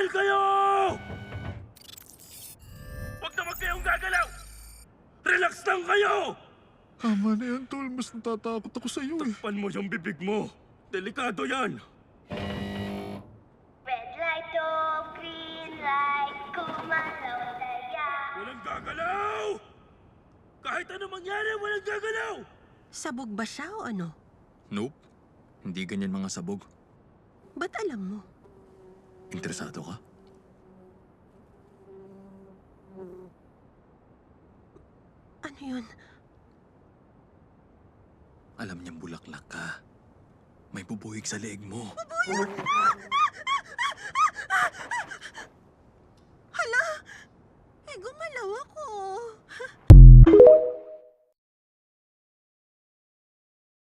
Tumigil kayo! Huwag naman kayong gagalaw! Relax lang kayo! Tama na yan, Tol. Mas natatakot ako sa iyo eh. Takpan mo yung bibig mo. Delikado yan. Red light to green light, kumalaw saya. Walang gagalaw! Kahit ano mangyari, walang gagalaw! Sabog ba siya o ano? Nope. Hindi ganyan mga sabog. Ba't alam mo? Interesado ka? Ano yun? Alam niyang bulaklak ka. May bubuhig sa leeg mo. Hala! Eh, gumalaw ako.